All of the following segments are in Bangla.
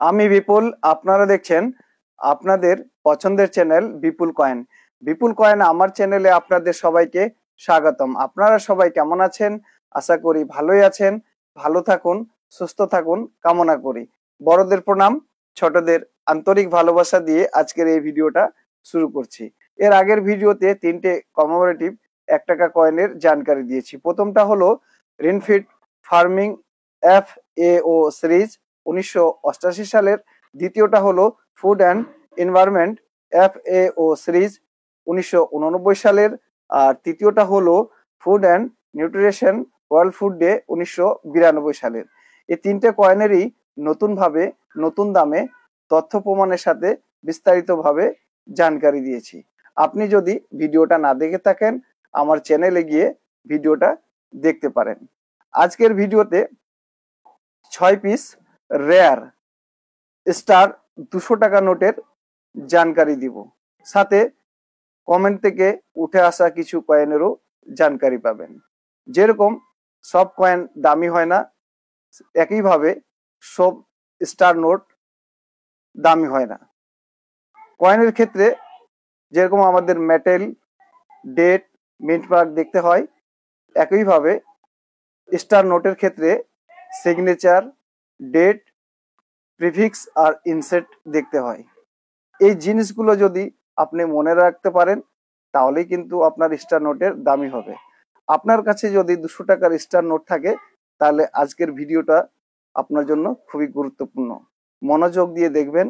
আমি বিপুল, আপনারা দেখছেন আপনাদের পছন্দের চ্যানেল বিপুল কয়েন। বিপুল কয়েন আমার চ্যানেলে আপনাদের সবাইকে স্বাগতম। আপনারা সবাই কেমন আছেন? আশা করি ভালোই আছেন। ভালো থাকুন, সুস্থ থাকুন কামনা করি। বড়দের প্রণাম, ছোটদের আন্তরিক ভালোবাসা দিয়ে আজকের এই ভিডিওটা শুরু করছি। এর আগের ভিডিওতে 3টে কমেমোরেটিভ 1 টাকা কয়েনের জানকারি দিয়েছি। প্রথমটা হলো রেনফিট ফার্মিং FAO সিরিজ 1988 সালের। দ্বিতীয়টা হলো food and environment FAO series 1989 সালের। আর তৃতীয়টা হলো food and nutrition world food day 1992 সালের। এই 3টে কয়েনেরই নতুনভাবে নতুন দামে তথ্য প্রমাণের সাথে বিস্তারিতভাবে জানকারি দিয়েছি। আপনি যদি ভিডিওটা না দেখে থাকেন আমার চ্যানেলে গিয়ে ভিডিওটা দেখতে পারেন। আজকের ভিডিওতে 6 পিস রেয়ার স্টার 200 টাকা নোটের জানকারি দিব, সাথে কমেন্ট থেকে উঠে আসা কিছু কয়েনেরও জানকারি পাবেন। যেরকম সব কয়েন দামি হয় না, একইভাবে সব স্টার নোট দামি হয় না। কয়েনের ক্ষেত্রে যেরকম আমাদের মেটেল, ডেট, মিন্ট মার্ক দেখতে হয়, একইভাবে স্টার নোটের ক্ষেত্রে সিগনেচার, ডেট, প্রিফিক্স আর ইনসেট দেখতে হয়। এই জিনিসগুলো যদি আপনি মনে রাখতে পারেন তাহলেই কিন্তু আপনার স্টার নোটের দামি হবে। আপনার কাছে যদি 200 টাকার স্টার নোট থাকে তাহলে আজকের ভিডিওটা আপনার জন্য খুবই গুরুত্বপূর্ণ। মনোযোগ দিয়ে দেখবেন,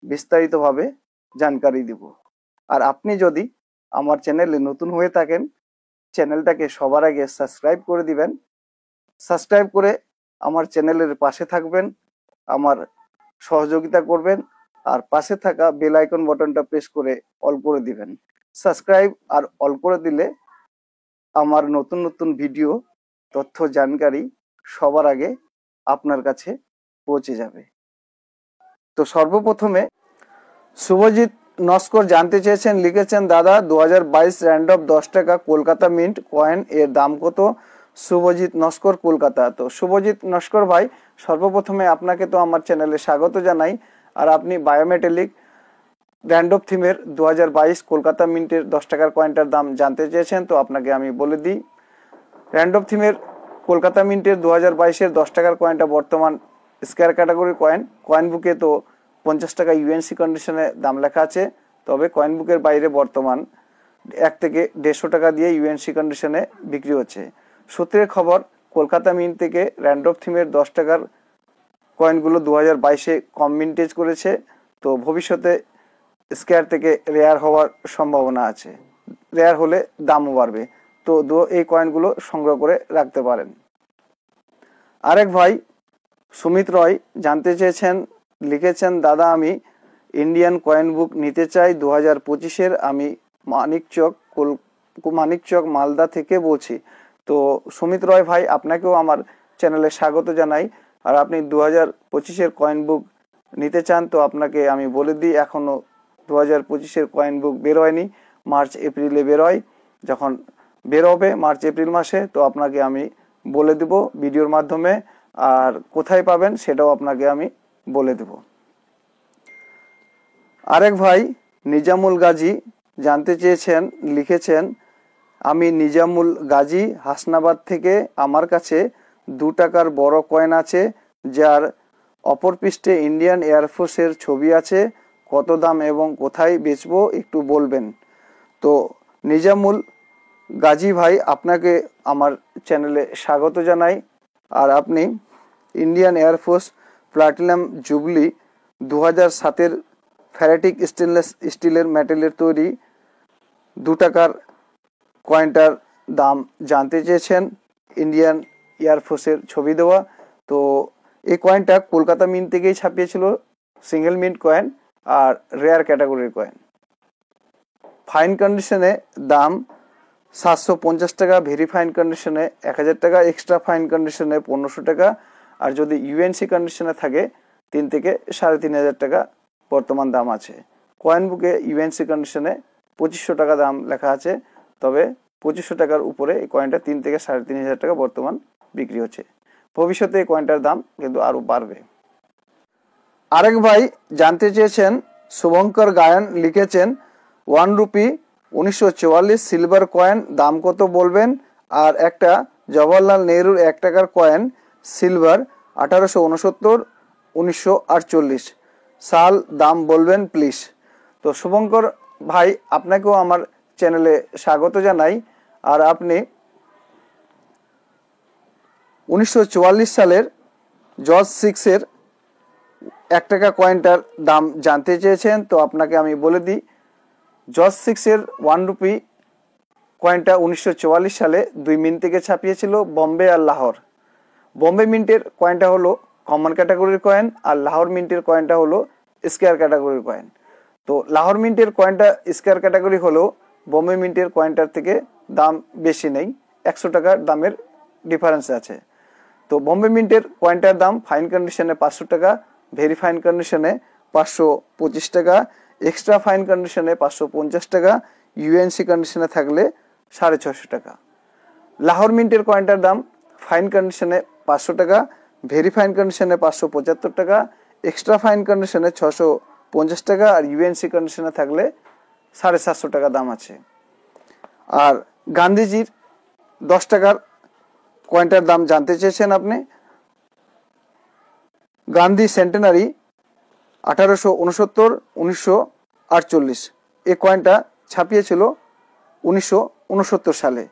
বিস্তারিতভাবে জানকারি দিব। আর আপনি যদি আমার চ্যানেলে নতুন হয়ে থাকেন চ্যানেলটাকে সবার আগে সাবস্ক্রাইব করে দিবেন। সাবস্ক্রাইব করে আমার চ্যানেলের পাশে থাকবেন, আমার সহযোগিতা করবেন, আর পাশে থাকা বেল আইকন বাটনটা প্রেস করে অল করে দিবেন। সাবস্ক্রাইব আর অল করে দিলে আমার নতুন নতুন ভিডিও, তথ্য, জানকারি সবার আগে আপনার কাছে পৌঁছে যাবে। তো সর্বপ্রথমে শুভজিৎ নস্কর জানতে চেয়েছেন, লিখেছেন, দাদা 2022 র্যান্ডম 10 টাকা কলকাতা মিন্ট কয়েন এর দাম কত? শুভজিৎ নস্কর, কলকাতা। তো শুভজিৎ নস্কর ভাই, সর্বপ্রথমে আপনাকে তো আমার চ্যানেলে স্বাগত জানাই। আর আপনি বায়োমেটালিক র্যান্ডম থিমের 2022 কলকাতা মিন্টের 10 টাকার কয়েনটার দাম জানতে চেয়েছেন। তো আপনাকে আমি বলে দিই, র্যান্ডম থিমের কলকাতা মিন্টের 2022-এর 10 টাকার কয়েনটা বর্তমান স্কয়ার ক্যাটাগরির কয়েন। কয়েন বুকে তো 50 টাকা ইউএনসি কন্ডিশনে দাম লেখা আছে, তবে কয়েন বুকের বাইরে বর্তমান 1 থেকে 150 টাকা দিয়ে ইউএনসি কন্ডিশনে বিক্রি হচ্ছে। সূত্রের খবর, কলকাতা মিন্ট থেকে র্যান্ডম থিমের 10 টাকার কয়েনগুলো 2022-এ কম মিন্টেজ করেছে। তো ভবিষ্যতে স্কয়ার থেকে রেয়ার হওয়ার সম্ভাবনা আছে, রেয়ার হলে দামও বাড়বে। তো এই কয়েনগুলো সংগ্রহ করে রাখতে পারেন। আরেক ভাই সুমিত রয় জানতে চেয়েছেন, লিখেছেন, দাদা আমি ইন্ডিয়ান কয়েন বুক নিতে চাই 2025-এর। আমি মানিকচক মালদা থেকে বলছি। তো সুমিত রয় ভাই, আপনাকেও আমার চ্যানেলে স্বাগত জানাই। আর আপনি 2025-এর কয়েন বুক নিতে চান তো আপনাকে আমি বলে দিই, এখনো 2025-এর কয়েন বুক বের হয়নি, মার্চ এপ্রিলে বের হয়। যখন বের হবে মার্চ এপ্রিল মাসে তো আপনাকে আমি বলে দেব ভিডিওর মাধ্যমে, আর কোথায় পাবেন সেটাও আপনাকে আমি বলে দেব। আরেক ভাই নিজামুল গাজী জানতে চেয়েছেন, লিখেছেন, আমি নিজামুল গাজী হাসনাবাদ থেকে। আমার কাছে 2 টাকার বড় কয়েন আছে যার অপর পৃষ্ঠে ইন্ডিয়ান এয়ারফোর্সের ছবি আছে। কত দাম এবং কোথায় বেচবো একটু বলবেন। তো নিজামুল গাজী ভাই, আপনাকে আমার চ্যানেলে স্বাগত জানাই। আর আপনি ইন্ডিয়ান এয়ারফোর্স প্লাটিনাম জুবলি 2007-এর ফ্যারেটিক স্টেনলেস স্টিলের মেটেলের তৈরি 2 টাকার কয়েনটার দাম জানতে চেয়েছেন, ইন্ডিয়ান এয়ারফোর্সের ছবি দেওয়া। তো এই কয়েনটা কলকাতা মিন্ট থেকেই ছাপিয়েছিল, সিঙ্গেল মিন্ট কয়েন আর রেয়ার ক্যাটাগরির কয়েন। ফাইন কন্ডিশনে দাম 750 টাকা, ভেরি ফাইন কন্ডিশনে 1000 টাকা, এক্সট্রা ফাইন কন্ডিশনে 1500 টাকা, আর যদি ইউএনসি কন্ডিশনে থাকে 3 থেকে 3500 টাকা বর্তমান দাম আছে। কয়েন বুকে ইউএনসি কন্ডিশনে 2500 টাকা দাম লেখা আছে, তবে 2500 টাকার উপরে এই কয়েনটা 3 থেকে 3500 টাকা বর্তমান বিক্রি হচ্ছে। ভবিষ্যতে এই কয়েনটার দাম কিন্তু আরো বাড়বে। আরেক ভাই জানতে চেয়েছেন, শুভঙ্কর গায়ন লিখেছেন 1 রুপি 1944 সিলভার কয়েন দাম কত বলবেন, আর একটা জওহরলাল নেহরুর 1 টাকার কয়েন সিলভার 1869 1948 সাল দাম বলবেন প্লিজ। তো শুভঙ্কর ভাই, আপনাকেও আমার চ্যানেলে স্বাগত জানাই। আর আপনি 1944 সালের জর্জ 6-এর 1 টাকা কয়েনটার দাম জানতে চেয়েছেন। তো আপনাকে আমি বলে দিই, জর্জ 6-এর 1 রুপি কয়েনটা 1944 সালে 2 মিন্ট থেকে ছাপিয়েছিল বম্বে আর লাহোর। বম্বে মিন্টের কয়েনটা হলো কমন ক্যাটাগরির কয়েন, আর লাহোর মিন্টের কয়েনটা হলো স্কয়ার ক্যাটাগরির কয়েন। তো লাহোর মিন্টের কয়েনটা স্কয়ার ক্যাটাগরি হলেও বম্বে মিন্টের কয়েনটার থেকে দাম বেশি নেই, 100 টাকার দামের ডিফারেন্স আছে। তো বম্বে মিন্টের কয়েনটার দাম ফাইন কন্ডিশনে 500 টাকা, ভেরি ফাইন কন্ডিশনে 525 টাকা, এক্সট্রা ফাইন কন্ডিশনে 550 টাকা, ইউএনসি কন্ডিশনে থাকলে 650 টাকা। লাহোর মিন্টের কয়েনটার দাম ফাইন কন্ডিশনে 500 টাকা, ভেরি ফাইন কন্ডিশনে 575 টাকা, এক্সট্রা ফাইন কন্ডিশনে 650 টাকা, আর ইউএনসি কন্ডিশনে থাকলে 750 টাকা দাম আছে। আর গান্ধীজির 10 টাকার কয়েনটার দাম জানতে চেয়েছেন আপনি। গান্ধী সেন্টেনারি 1869 1948 এই কয়েনটা ছাপিয়েছিল 1969 সালে।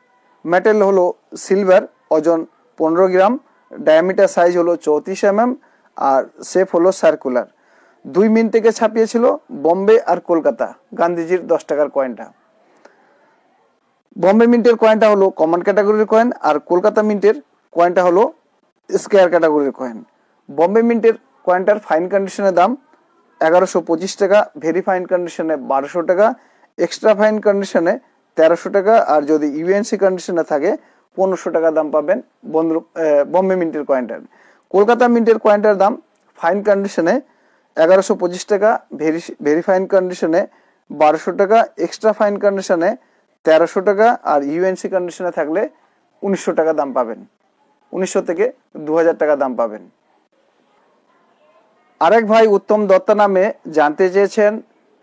মেটেল হলো সিলভার, ওজন 15 গ্রাম, ডায়ামিটার সাইজ হলো 34 mm, আর শেপ হলো সার্কুলার। 2 মিন্ট থেকে ছাপিয়েছিল বম্বে আর কলকাতা গান্ধীজির 10 টাকার কয়েনটা। বম্বে মিন্টের কয়েনটা হলো কমন ক্যাটাগরির কয়েন, আর কলকাতা মিন্টের কয়েনটা হলো স্কয়ার ক্যাটাগরির কয়েন। বম্বে মিন্টের কয়েনটার ফাইন কন্ডিশনের দাম 1125 টাকা, ভেরি ফাইন কন্ডিশনে 1200 টাকা, এক্সট্রা ফাইন কন্ডিশনে 1300 টাকা, আর যদি ইউএনসি কন্ডিশনে থাকে 1500 টাকা দাম পাবেন বম্বে মিন্টের কয়েনটার। কলকাতা মিন্টের কয়েনটার দাম ফাইন কন্ডিশনে 1125 টাকা, ভেরি ফাইন কন্ডিশনে 1200 টাকা, এক্সট্রা ফাইন কন্ডিশনে 1300 টাকা, আর ইউএনসি কন্ডিশনে থাকলে 1900 টাকা দাম পাবেন। 1900 থেকে 2000 টাকা দাম পাবেন। আরেক ভাই উত্তম দত্ত নামে জানতে চেয়েছেন,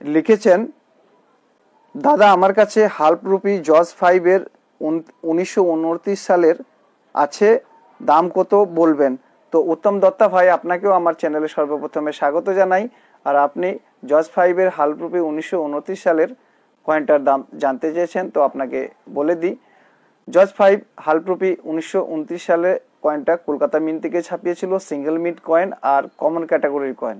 লিখেছেন, দাদা আমার কাছে হাল্প রুপি জর্জ 5-এর 1929 সালের আছে, দাম কত বলবেন। তো উত্তম দত্তা ভাই, আপনাকেও আমার চ্যানেলে সর্বপ্রথমে স্বাগত জানাই। আর আপনি জর্জ 5-এর হাল্প রুপি 1929 সালের কয়েনটার দাম জানতে চেয়েছেন। তো আপনাকে বলে দিই, জর্জ 5 হাল্প রুপি 1929 সালে কয়েনটা কলকাতা মিন্ট থেকে ছাপিয়েছিল, সিঙ্গেল মিন্ট কয়েন আর কমন ক্যাটাগরির কয়েন।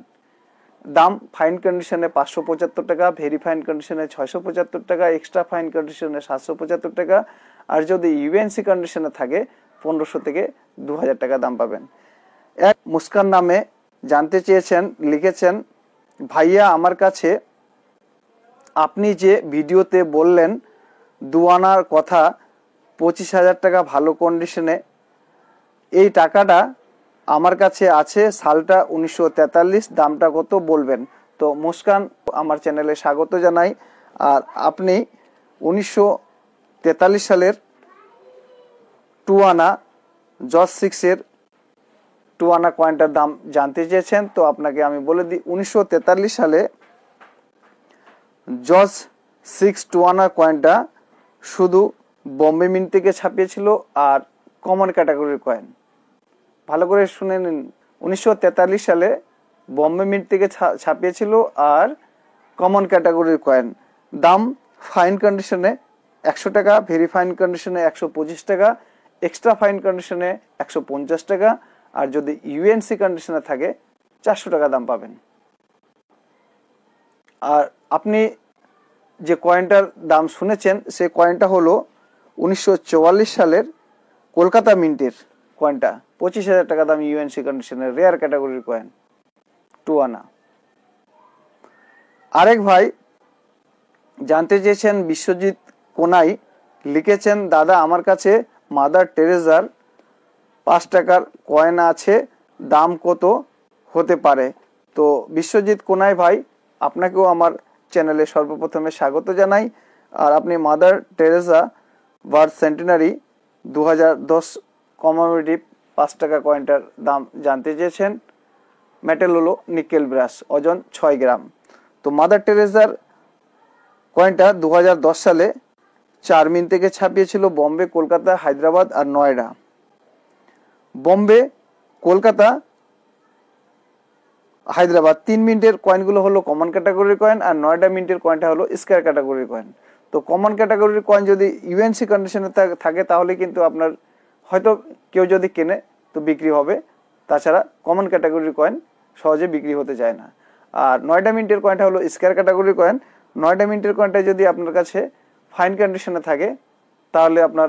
দাম ফাইন কন্ডিশনে 575 টাকা, ভেরি ফাইন কন্ডিশনে 675 টাকা, এক্সট্রা ফাইন কন্ডিশনে 775 টাকা, আর যদি ইউএনসি কন্ডিশনে থাকে 1500 থেকে 2000 টাকা দাম পাবেন। এক মুস্কান নামে জানতে চেয়েছেন, লিখেছেন, ভাইয়া আমার কাছে আপনি যে ভিডিওতে বললেন 2 আনার কথা 25,000 টাকা ভালো কন্ডিশনে, এই টাকাটা আমার কাছে আছে, সালটা 1943, দামটা কত বলবেন। তো মুস্কান, আমার চ্যানেলে স্বাগত জানাই। আর আপনি 1943 সালের 2 আনা জর্জ 6-এর 2 আনা কয়েনটার দাম জানতে চেয়েছেন। তো আপনাকে আমি বলে দিই, 1943 সালে জর্জ 6 2 আনা কয়েনটা শুধু বম্বে মিন্ট থেকে ছাপিয়েছিল আর কমন ক্যাটাগরির কয়েন। ভালো করে শুনে নিন, 1943 সালে বম্বে মিন্ট থেকে ছাপিয়েছিল আর কমন ক্যাটাগরির কয়েন। দাম ফাইন কন্ডিশনে 100 টাকা, ভেরি ফাইন কন্ডিশনে 125 টাকা, এক্সট্রা ফাইন কন্ডিশনে 150 টাকা, আর যদি ইউএনসি কন্ডিশনে থাকে 400 টাকা দাম পাবেন। আর আপনি যে কয়েনটার দাম শুনেছেন সেই কয়েনটা হলো 1944 সালের কলকাতা মিন্টের কয়েনটা, 25,000 টাকা দাম, ইউএনসি কন্ডিশনের রেয়ার ক্যাটাগরির কয়েন, 2 আনা। আরেক ভাই জানতে চেয়েছেন, বিশ্বজিৎ কোনাই লিখেছেন, দাদা আমার কাছে মাদার টেরেজার 5 টাকার কয়েন আছে, দাম কত হতে পারে। তো বিশ্বজিৎ কোনাই ভাই, আপনাকেও আমার চ্যানেলে সর্বপ্রথমে স্বাগত জানাই। আর আপনি mother Teresa birth centenary 2010 commemorative 5 টাকা কয়েনটার দাম জানতে চেয়েছেন। মেটাল হলো নিকেল ব্রাশ, ওজন 6 গ্রাম। তো মাদার টেরেসার কয়েনটা 2010 সালে 4 মিন থেকে ছাপিয়েছিল বম্বে, কলকাতা, হায়দ্রাবাদ আর নয়ডা। বম্বে, কলকাতা, হায়দ্রাবাদ 3 মিনিটের কয়েনগুলো হলো কমন ক্যাটাগরির কয়েন, আর নয়ডা মিনিটের কয়েনটা হলো স্কয়ার ক্যাটাগরির কয়েন। তো কমন ক্যাটাগরির কয়েন যদি ইউএনসি কন্ডিশনে থাকে তাহলে কিন্তু আপনার হয়তো কেউ যদি কেনে তো বিক্রি হবে, তাছাড়া কমন ক্যাটাগরির কয়েন সহজে বিক্রি হতে চায় না। আর নয়ডা মিনিটের কয়েনটা হলো স্কয়ার ক্যাটাগরির কয়েন। নয়ডা মিনিটের কয়েনটা যদি আপনার কাছে ফাইন কন্ডিশনে থাকে তাহলে আপনার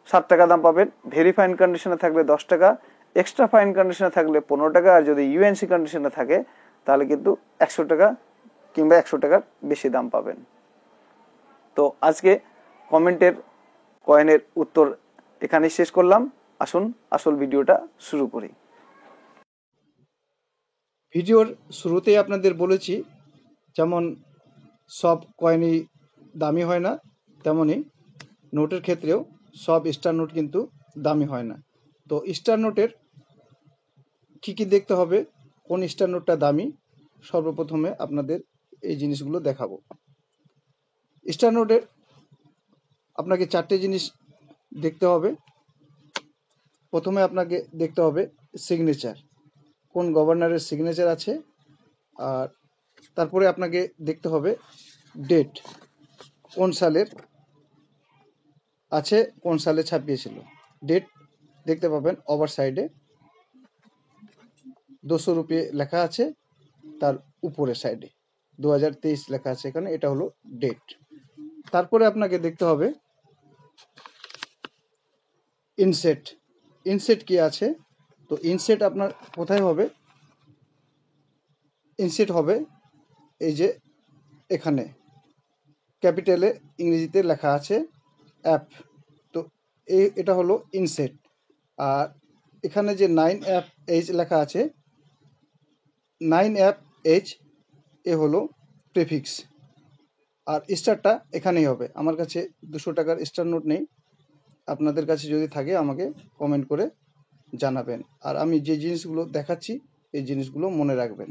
7 টাকা দাম পাবেন, ভেরি ফাইন কন্ডিশনে থাকলে 10 টাকা, এক্সট্রা ফাইন কন্ডিশনে থাকলে 15 টাকা, আর যদি ইউএনসি কন্ডিশনে থাকে তাহলে কিন্তু 100 টাকা কিংবা 100 টাকার বেশি দাম পাবেন। তো আজকে কমেন্টের কয়েনের উত্তর এখানেই শেষ করলাম। আসুন আসল ভিডিওটা শুরু করি। ভিডিওর শুরুতেই আপনাদের বলেছি, যেমন সব কয়েনই দামি হয় না, তেমনি নোটের ক্ষেত্রেও সব স্টার নোট কিন্তু দামি হয় না। তো স্টার নোটের কী কী দেখতে হবে, কোন স্টার নোটটা দামি, সর্বপ্রথমে আপনাদের এই জিনিসগুলো দেখাবো। স্টার নোটের আপনাকে 4টে জিনিস দেখতে হবে। প্রথমে আপনাকে দেখতে হবে সিগনেচার, কোন গভর্নরের সিগনেচার আছে, আর তারপরে আপনাকে দেখতে হবে ডেট, কোন সালের আছে, কোন সালে ছাপিয়েছিল। ডেট দেখতে পাবেন ওভার সাইডে 200 রুপিয়ে লেখা আছে, তার উপরের সাইডে 2023 লেখা আছে এখানে, এটা হলো ডেট। তারপরে আপনাকে দেখতে হবে ইনসেট। ইনসেট কি আছে, তো ইনসেট আপনার কোথায় হবে, ইনসেট হবে এই যে এখানে ক্যাপিটালে ইংরেজিতে লেখা আছে অ্যাপ, তো এটা হলো ইনসেট। আর এখানে যে 9FH লেখা আছে, 9FH এ হলো প্রিফিক্স। আর স্টারটা এখানেই হবে। আমার কাছে 200 টাকার স্টার নোট নেই, আপনাদের কাছে যদি থাকে আমাকে কমেন্ট করে জানাবেন। আর আমি যে জিনিসগুলো দেখাচ্ছি এই জিনিসগুলো মনে রাখবেন।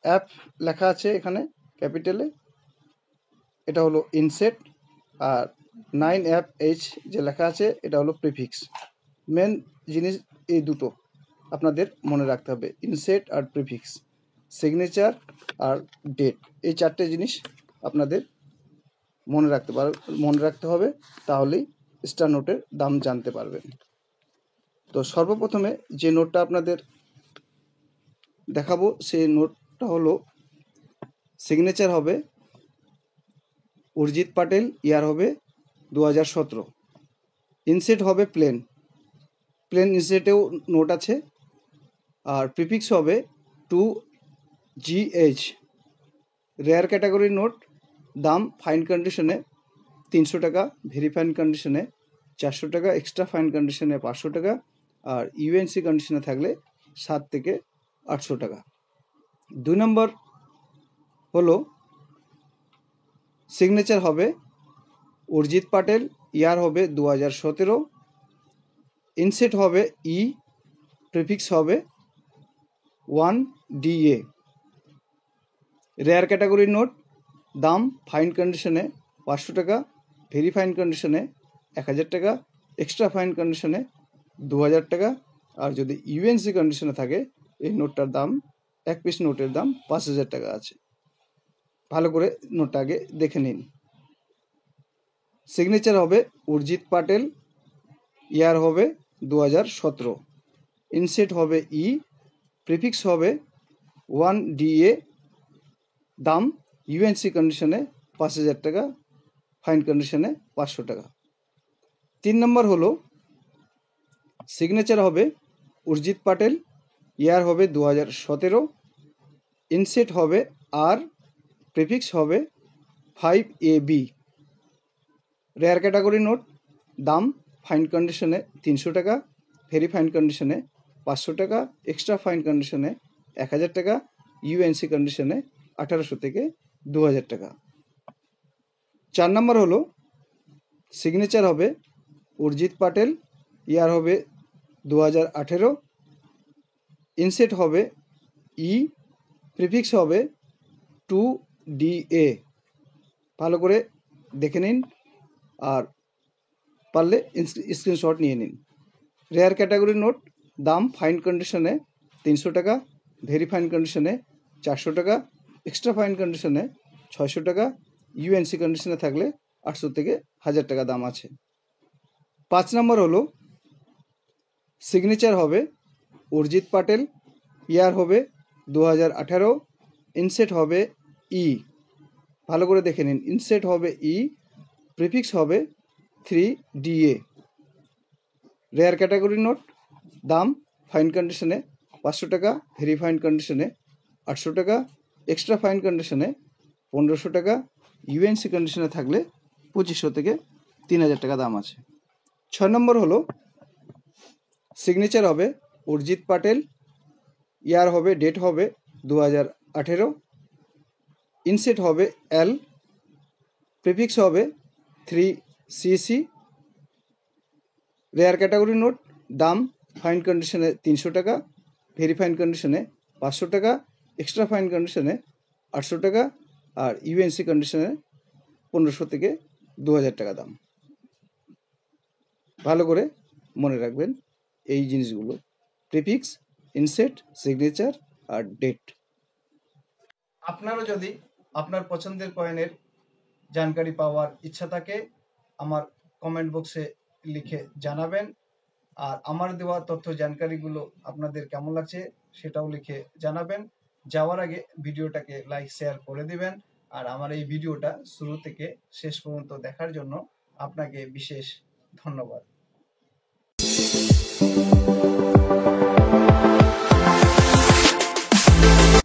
অ্যাপ লেখা আছে এখানে ক্যাপিটালে, এটা হলো ইনসেট। আর 9FH যে লেখা আছে এটা হলো প্রিফিক্স। মেন জিনিস এই দুটো আপনাদের মনে রাখতে হবে, ইনসেট আর প্রিফিক্স, সিগনেচার আর ডেট। এই 4টে জিনিস আপনাদের মনে রাখতে হবে, তাহলেই স্টার নোটের দাম জানতে পারবেন। তো সর্বপ্রথমে যে নোটটা আপনাদের দেখাবো সেই নোটটা হলো সিগনেচার হবে উর্জিত পাটেল, ইয়ার হবে 2017। ইনসেট হবে প্লেন ইনসেটেও নোট আছে। আর প্রিফিক্স হবে 2GH। রেয়ার ক্যাটাগরির নোট, দাম ফাইন কন্ডিশনে 300 টাকা, ভেরি ফাইন কন্ডিশনে 400 টাকা, এক্সট্রা ফাইন কন্ডিশনে 500 টাকা, আর ইউএনসি কন্ডিশনে থাকলে 7 থেকে 800 টাকা। 2 নম্বর হলো সিগনেচার হবে উর্জিত পাটেল, ইয়ার হবে 2017। ইনসেট হবে ই, প্রিফিক্স হবে 1DA। রেয়ার ক্যাটাগরির নোট, দাম ফাইন কন্ডিশনে 500 টাকা, ভেরি ফাইন কন্ডিশনে 1000 টাকা, এক্সট্রা ফাইন কন্ডিশনে 2000 টাকা, আর যদি ইউএনসি কন্ডিশনে থাকে এই নোটটার দাম, এক পিস নোটের দাম 5000 টাকা আছে। ভালো করে নোটটা আগে দেখে নিন। সিগনেচার হবে উর্জিত পাটেল, ইয়ার হবে 2017। ইনসেট হবে ই, প্রিফিক্স হবে 1DA, দাম ইউএনসি কন্ডিশনে 5000 টাকা, ফাইন কন্ডিশনে 500 টাকা। 3 নম্বর হলো সিগনেচার হবে উর্জিত পাটেল, ইয়ার হবে 2017। ইনসেট হবে আর, প্রিফিক্স হবে 5AB। রেয়ার ক্যাটাগরি নোট, দাম ফাইন কন্ডিশনে 300 টাকা, ভেরি ফাইন কন্ডিশনে 500 টাকা, এক্সট্রা ফাইন কন্ডিশনে 1000 টাকা, ইউএনসি কন্ডিশনে 1800 থেকে 2000 টাকা। 4 নম্বর হলো সিগনেচার হবে উর্জিত পাটেল, ইয়ার হবে 2018। ইনসেট হবে ই, প্রিফিক্স হবে 2DA। ভালো করে দেখে নিন আর পারলে স্ক্রিনশট নিয়ে নিন। রেয়ার ক্যাটাগরি নোট, দাম ফাইন কন্ডিশনে 300 টাকা, ভেরি ফাইন কন্ডিশনে 400 টাকা, এক্সট্রা ফাইন কন্ডিশনে 600 টাকা, ইউএনসি কন্ডিশনে থাকলে 800 থেকে 1000 টাকা দাম আছে। 5 নম্বর হলো সিগনেচার হবে অরিজিৎ পাটেল, ইয়ার হবে 2018, ইনসেট হবে ই। ভালো করে দেখে নিন, ইনসেট হবে ই, প্রিফিক্স হবে 3DA। রেয়ার ক্যাটাগরি নোট, দাম ফাইন কন্ডিশনে 500 টাকা, ভেরি ফাইন কন্ডিশনে 800 টাকা, এক্সট্রা ফাইন কন্ডিশনে 1500 টাকা, ইউএনসি কন্ডিশনে থাকলে 2500 থেকে 3000 টাকা দাম আছে। 6 নম্বর হলো সিগনেচার হবে অরিজিৎ পাটেল, ইয়ার হবে, ডেট হবে 2018, ইনসেট হবে এল, প্রিফিক্স হবে 3CC। রেয়ার ক্যাটাগরি নোট, দাম ফাইন কন্ডিশনে 300 টাকা, ভেরি ফাইন কন্ডিশনে 500 টাকা, এক্সট্রা ফাইন কন্ডিশনে 800 টাকা, আর ইউএনসি কন্ডিশনে 1500 থেকে 2000 টাকা দাম। ভালো করে মনে রাখবেন এই জিনিসগুলো, প্রিফিক্স, ইনসেট, সিগনেচার আর ডেট। আপনারও যদি আপনার পছন্দের কয়েনের জানকারি পাওয়ার ইচ্ছা থাকে আমার কমেন্ট বক্সে লিখে জানাবেন, আর আমার দেওয়া তথ্য জানকারিগুলো আপনাদের কেমন লাগছে সেটাও লিখে জানাবেন। যাওয়ার আগে ভিডিওটাকে লাইক শেয়ার করে দিবেন, আর আমার এই ভিডিওটা শুরু থেকে শেষ পর্যন্ত দেখার জন্য আপনাকে বিশেষ ধন্যবাদ।